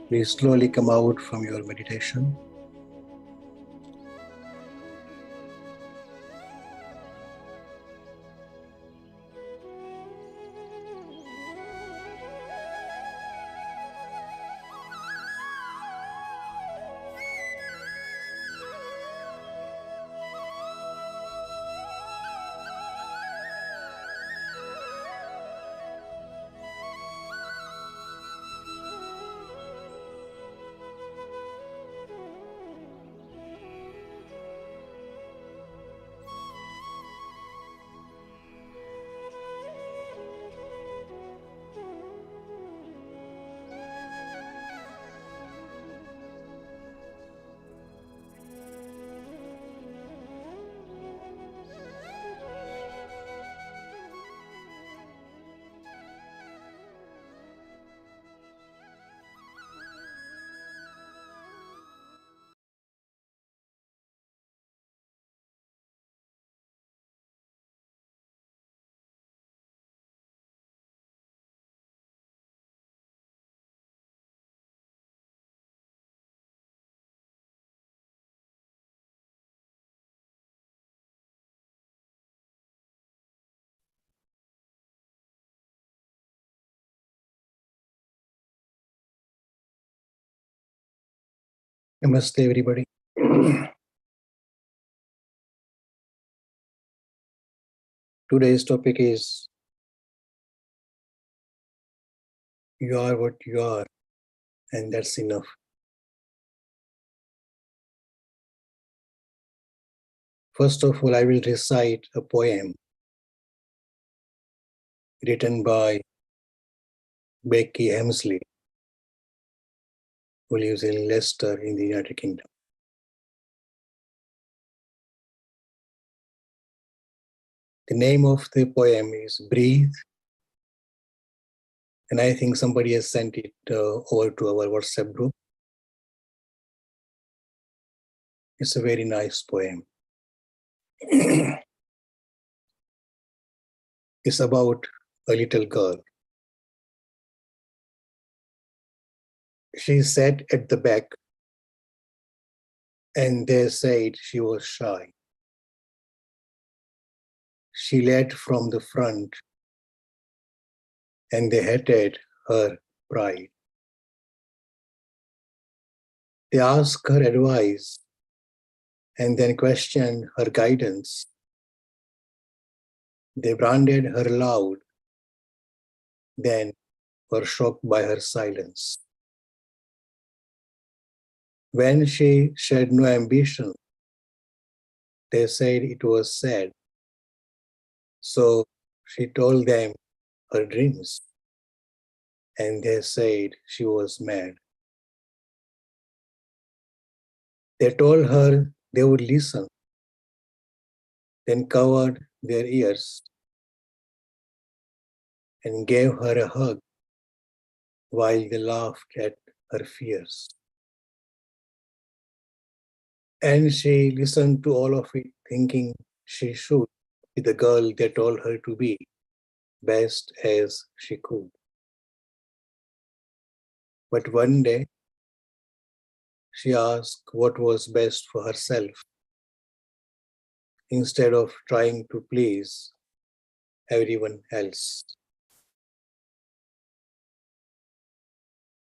Please slowly come out from your meditation. Namaste, everybody. Today's topic is you are what you are, and that's enough. First of all, I will recite a poem written by Becky Hemsley, who lives in Leicester in the United Kingdom. The name of the poem is Breathe, and I think somebody has sent it over to our WhatsApp group. It's a very nice poem. It's about a little girl. She sat at the back, and they said she was shy. She led from the front, and they hated her pride. They asked her advice and then questioned her guidance. They branded her loud, then were shocked by her silence. When she showed no ambition, they said it was sad. So she told them her dreams, and they said she was mad. They told her they would listen, then covered their ears and gave her a hug while they laughed at her fears. And she listened to all of it, thinking she should be the girl they told her to be, best as she could. But one day, she asked what was best for herself, instead of trying to please everyone else.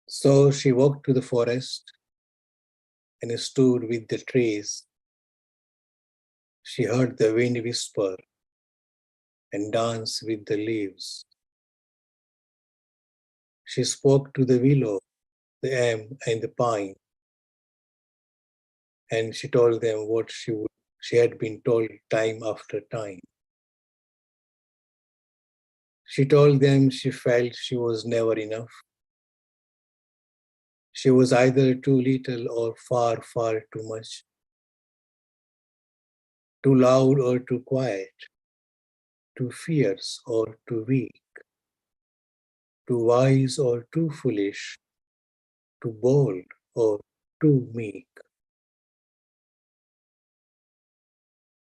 So she walked to the forest and stood with the trees. She heard the wind whisper and dance with the leaves. She spoke to the willow, the elm, and the pine, and she told them what she had been told time after time. She told them she felt she was never enough. She was either too little or far, far too much, too loud or too quiet, too fierce or too weak, too wise or too foolish, too bold or too meek.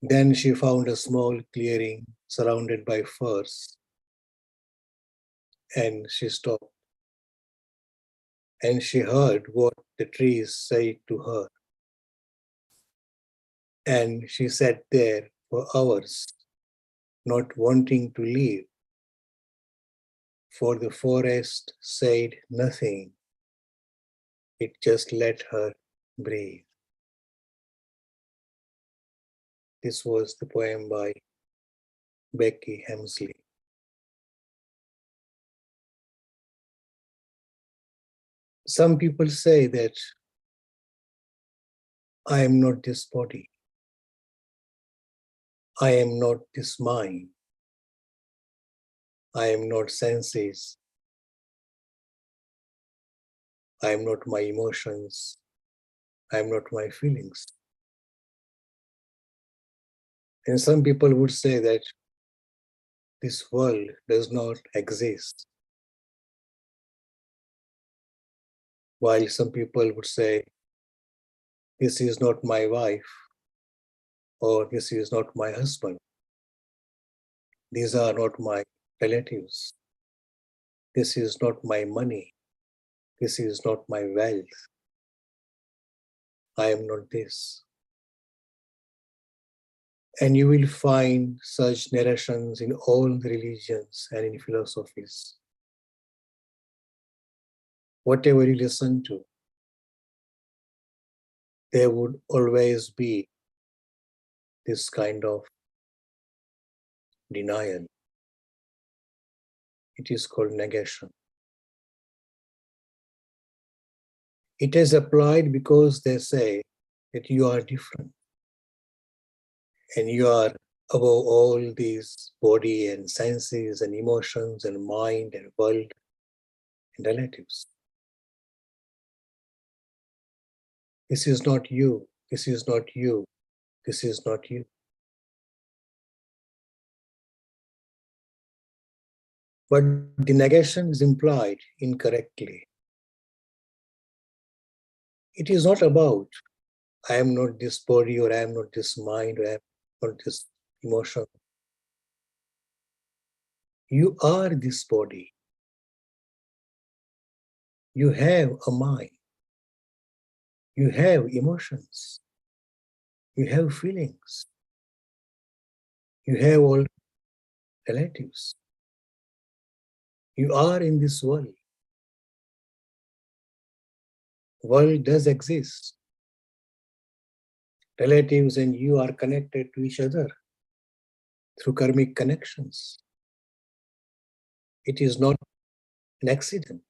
Then she found a small clearing surrounded by firs, and she stopped. and she heard what the trees said to her. And she sat there for hours, not wanting to leave, for the forest said nothing. It just let her breathe. This was the poem by Becky Hemsley. Some people say that I am not this body. I am not this mind. I am not senses. I am not my emotions. I am not my feelings. And some people would say that this world does not exist. While some people would say, this is not my wife, or this is not my husband. These are not my relatives. This is not my money. This is not my wealth. I am not this. And you will find such narrations in all the religions and in philosophies. Whatever you listen to, there would always be this kind of denial. It is called negation. It is applied because they say that you are different and you are above all these body and senses and emotions and mind and world and relatives. This is not you. This is not you. This is not you. But the negation is implied incorrectly. It is not about I am not this body or I am not this mind or I am not this emotion. You are this body. You have a mind. You have emotions. You have feelings. You have all relatives. You are in this world. World does exist. Relatives and you are connected to each other through karmic connections. It is not an accident.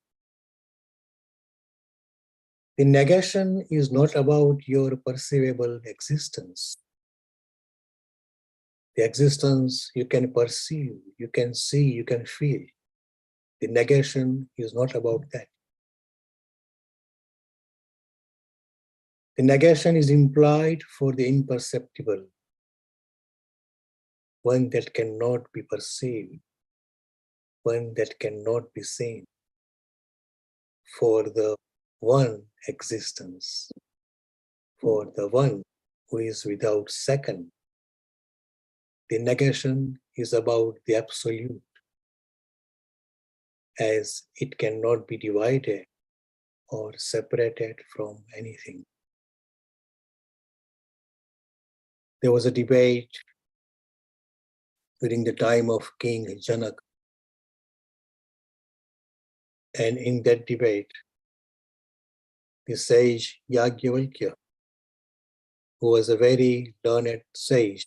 The negation is not about your perceivable existence. The existence you can perceive, you can see, you can feel. The negation is not about that. The negation is implied for the imperceptible, one that cannot be perceived, one that cannot be seen, for the one existence, for the one who is without second. The negation is about the absolute, as it cannot be divided or separated from anything. There was a debate during the time of King Janak, and in that debate, the sage Yagyavalkya, who was a very learned sage,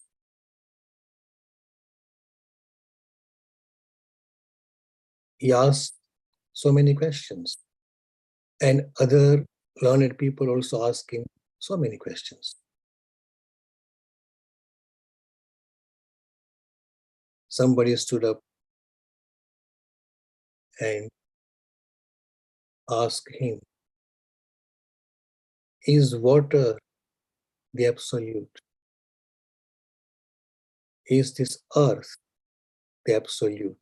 he asked so many questions, and other learned people also asked him so many questions. Somebody stood up and asked him, is water the absolute? Is this earth the absolute?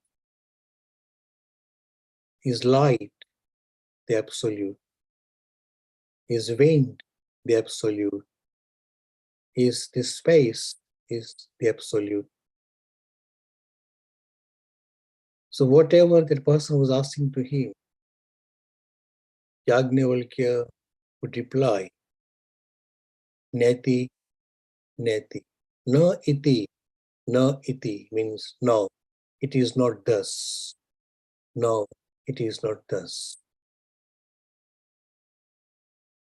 Is light the absolute? Is wind the absolute? Is this space is the absolute? So whatever that person was asking to him, Yajnavalkya would reply, Neti, Neti. Na iti, na iti means no, it is not thus. No, it is not thus.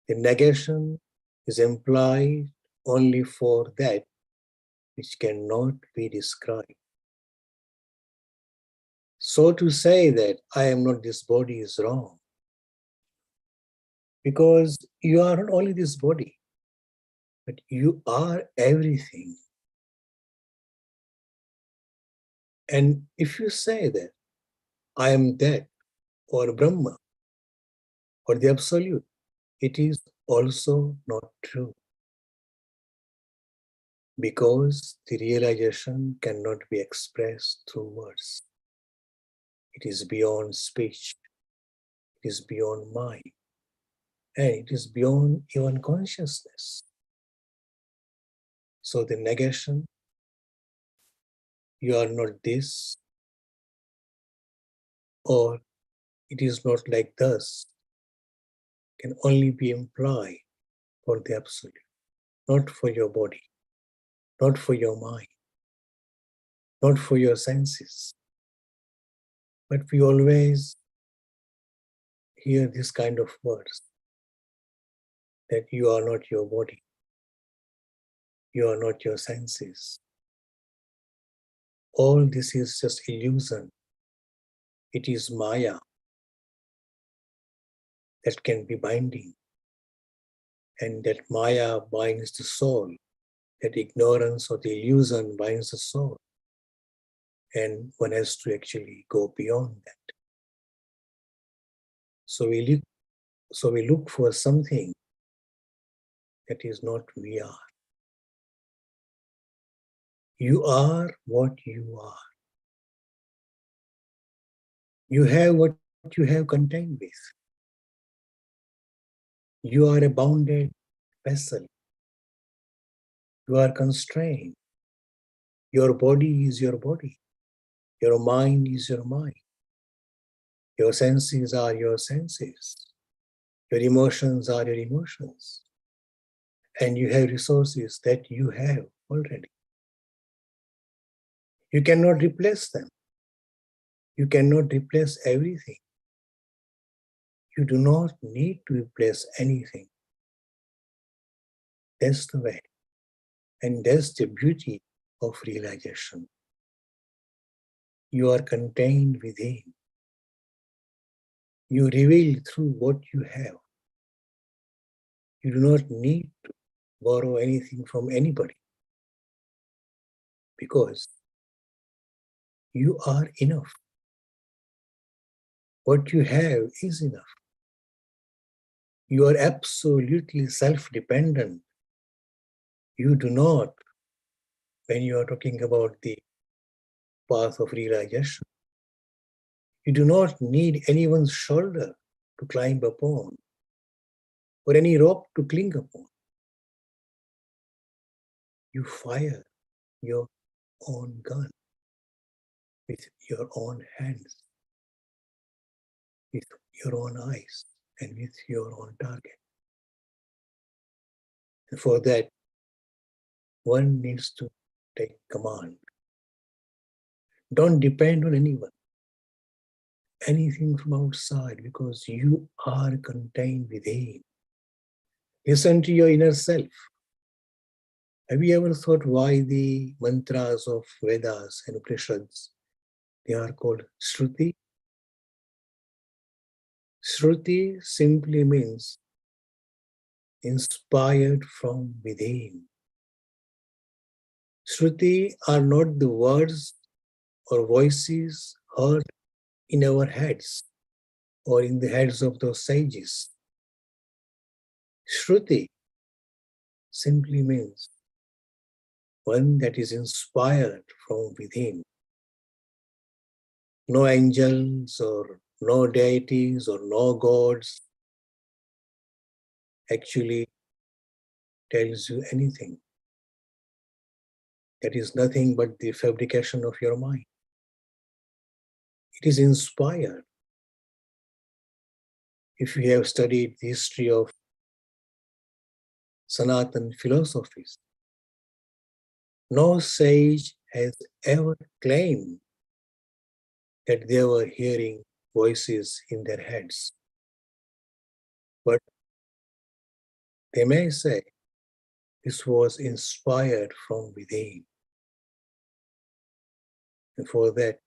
The negation is implied only for that which cannot be described. So to say that I am not this body is wrong, because you are not only this body, but you are everything. And if you say that I am that, or Brahma, or the Absolute, it is also not true. Because the realization cannot be expressed through words. It is beyond speech, it is beyond mind, and it is beyond even consciousness. So the negation, you are not this, or it is not like this, can only be implied for the Absolute, not for your body, not for your mind, not for your senses. But we always hear this kind of words, that you are not your body, you are not your senses. All this is just illusion. It is Maya that can be binding. And that Maya binds the soul. That ignorance or the illusion binds the soul. And one has to actually go beyond that. So we look for something that is not we are. You are what you are. You have what you have contained with. You are a bounded vessel. You are constrained. Your body is your body. Your mind is your mind. Your senses are your senses. Your emotions are your emotions. And you have resources that you have already. You cannot replace them. You cannot replace everything. You do not need to replace anything. That's the way. And that's the beauty of realization. You are contained within. You reveal through what you have. You do not need to borrow anything from anybody, because you are enough. What you have is enough. You are absolutely self-dependent. You do not, when you are talking about the path of realization, you do not need anyone's shoulder to climb upon, or any rope to cling upon. You fire your own gun with your own hands, with your own eyes, and with your own target. And for that, one needs to take command. Don't depend on anyone, anything from outside, because you are contained within. Listen to your inner self. Have you ever thought why the mantras of Vedas and Upanishads, they are called Shruti? Shruti simply means inspired from within. Shruti are not the words or voices heard in our heads or in the heads of those sages. Shruti simply means one that is inspired from within. No angels or no deities or no gods actually tells you anything. That is nothing but the fabrication of your mind. It is inspired. If you have studied the history of Sanatan philosophies, no sage has ever claimed that they were hearing voices in their heads. But they may say this was inspired from within. And for that,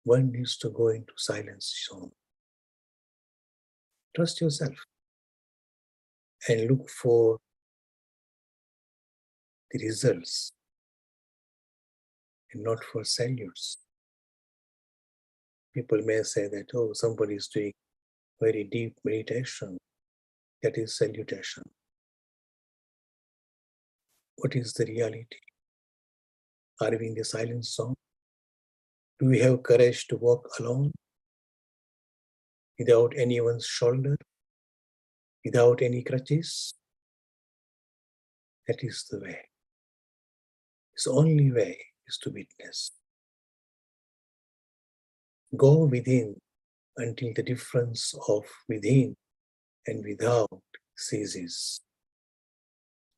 one needs to go into silence zone. Trust yourself and look for the results and not for salutes. People may say that, oh, somebody is doing very deep meditation. That is salutation. What is the reality? Are we in the silence zone? Do we have courage to walk alone without anyone's shoulder, without any crutches? That is the way. The only way is to witness. Go within until the difference of within and without ceases.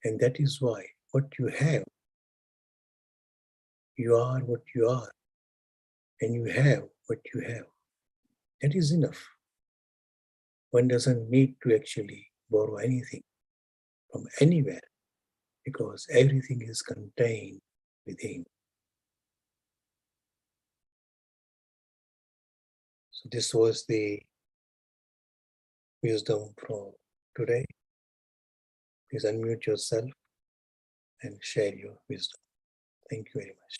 And that is why what you have, you are what you are, and you have what you have. That is enough. One doesn't need to actually borrow anything from anywhere because everything is contained within. So this was the wisdom from today. Please unmute yourself and share your wisdom. Thank you very much.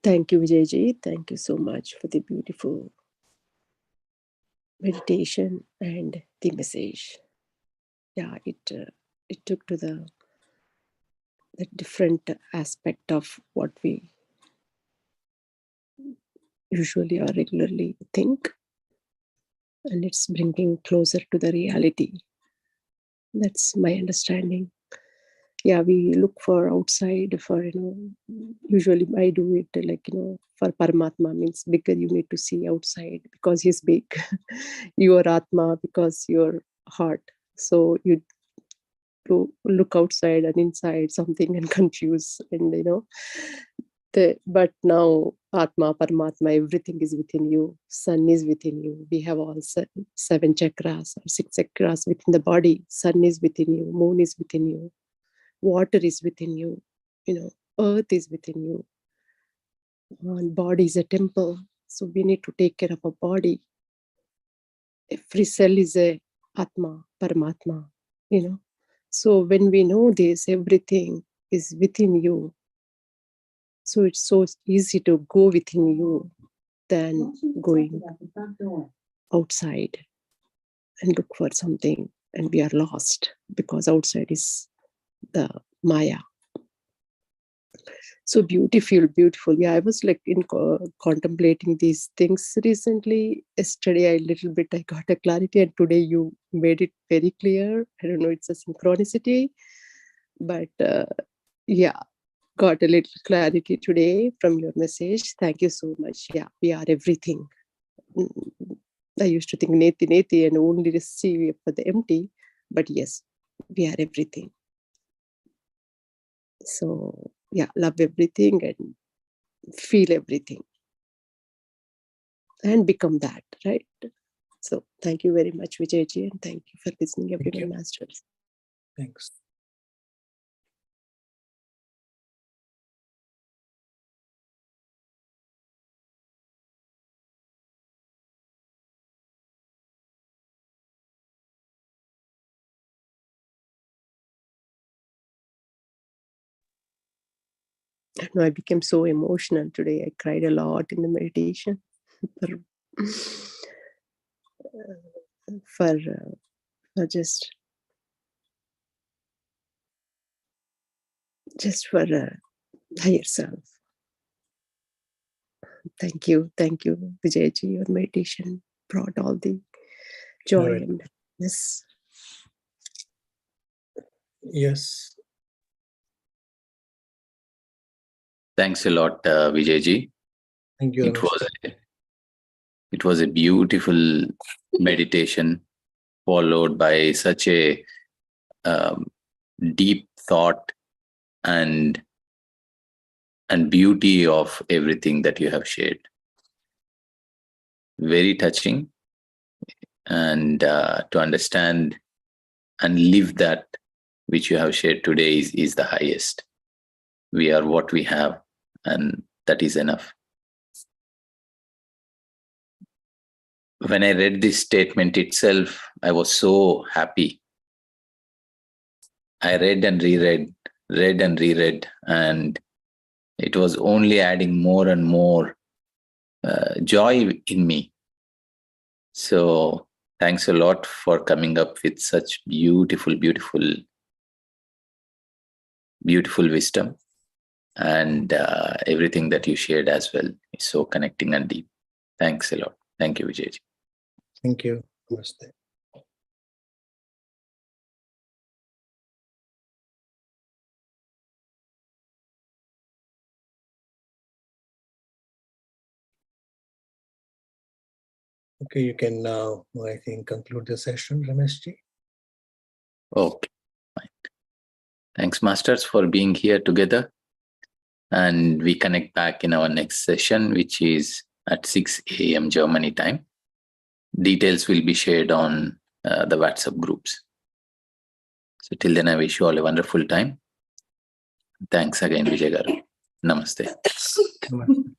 Thank you, Vijayji. Thank you so much for the beautiful meditation and the message. Yeah, it took to the different aspect of what we usually or regularly think, and it's bringing closer to the reality. That's my understanding. Yeah, we look for outside for, usually I do it like, for Paramatma means bigger, you need to see outside because he's big. Your Atma because your heart. So you to look outside and inside something and confuse and but now Atma, Paramatma, everything is within you. Sun is within you. We have all seven chakras or six chakras within the body. Sun is within you. Moon is within you. Water is within you. Earth is within you. And body is a temple. So we need to take care of our body. Every cell is a Atma, Paramatma, So when we know this, everything is within you. So it's so easy to go within you than going outside and look for something, and we are lost because outside is the Maya. So beautiful. Yeah, I was like contemplating these things recently. Yesterday, I got a clarity, and today you made it very clear. I don't know, it's a synchronicity, but yeah, got a little clarity today from your message. Thank you so much. Yeah, we are everything. I used to think neti and only receive for the empty, but yes, we are everything. So yeah, love everything and feel everything and become that, right? So thank you very much, Vijayji, and thank you for listening, everyone, masters. Thanks. I became so emotional today. I cried a lot in the meditation for just for higher self. Thank you, Vijayji. Your meditation brought all the joy Right. and happiness. Yes. Thanks a lot, Vijayji. Thank you, It was a beautiful meditation followed by such a deep thought and beauty of everything that you have shared. Very touching, and to understand and live that which you have shared today is the highest. We are what we have, and that is enough. When I read this statement itself, I was so happy. I read and reread, and it was only adding more and more joy in me. So thanks a lot for coming up with such beautiful wisdom, and everything that you shared as well is so connecting and deep. Thanks a lot. Thank you, Vijay. Thank you. Namaste. Okay, you can now, I think, conclude the session, Rameshji. Okay, fine. Thanks, Masters, for being here together. And we connect back in our next session, which is at 6 a.m. Germany time. Details will be shared on the WhatsApp groups. So till then, I wish you all a wonderful time. Thanks again, Vijay Garu. Namaste. Namaste.